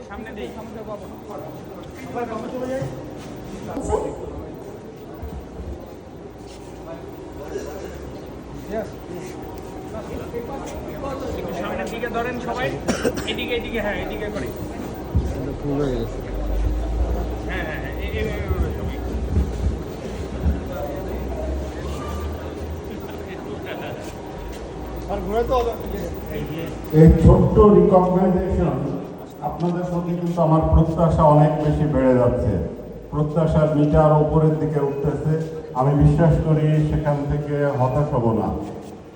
সামনে দিই সামনের দিকে ধরেন সবাই, এদিকে এদিকে, হ্যাঁ এদিকে করে, হ্যাঁ হ্যাঁ এই ছোট্ট রিকগনাইজেশন আপনাদের প্রতি কিন্তু আমার প্রত্যাশা অনেক বেশি বেড়ে যাচ্ছে, প্রত্যাশার মিটার উপরের দিকে উঠতেছে। আমি বিশ্বাস করি সেখান থেকে হতাশ হব না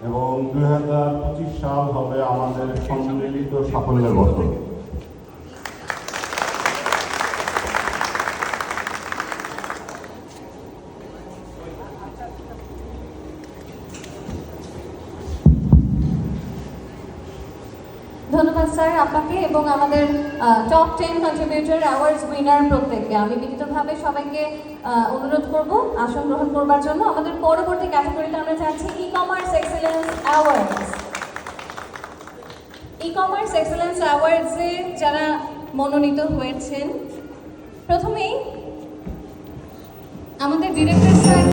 এবং 2025 সাল হবে আমাদের সম্মিলিত সাফল্যের বছর। ধন্যবাদ স্যার আপনাকে এবং আমাদের টপ 10 কন্ট্রিবিউটর অ্যাওয়ার্ডস উইনার প্রত্যেককে। আমি বিনীতভাবে সবাইকে অনুরোধ করব আসন গ্রহণ করবার জন্য। আমাদের পরবর্তী ক্যাটাগরিতে আমরা চাচ্ছি ecommerce excellence awards. Ecommerce excellence অ্যাওয়ার্ডসে যারা মনোনীত হয়েছেন, প্রথমেই আমাদের ডিরেক্টর স্যার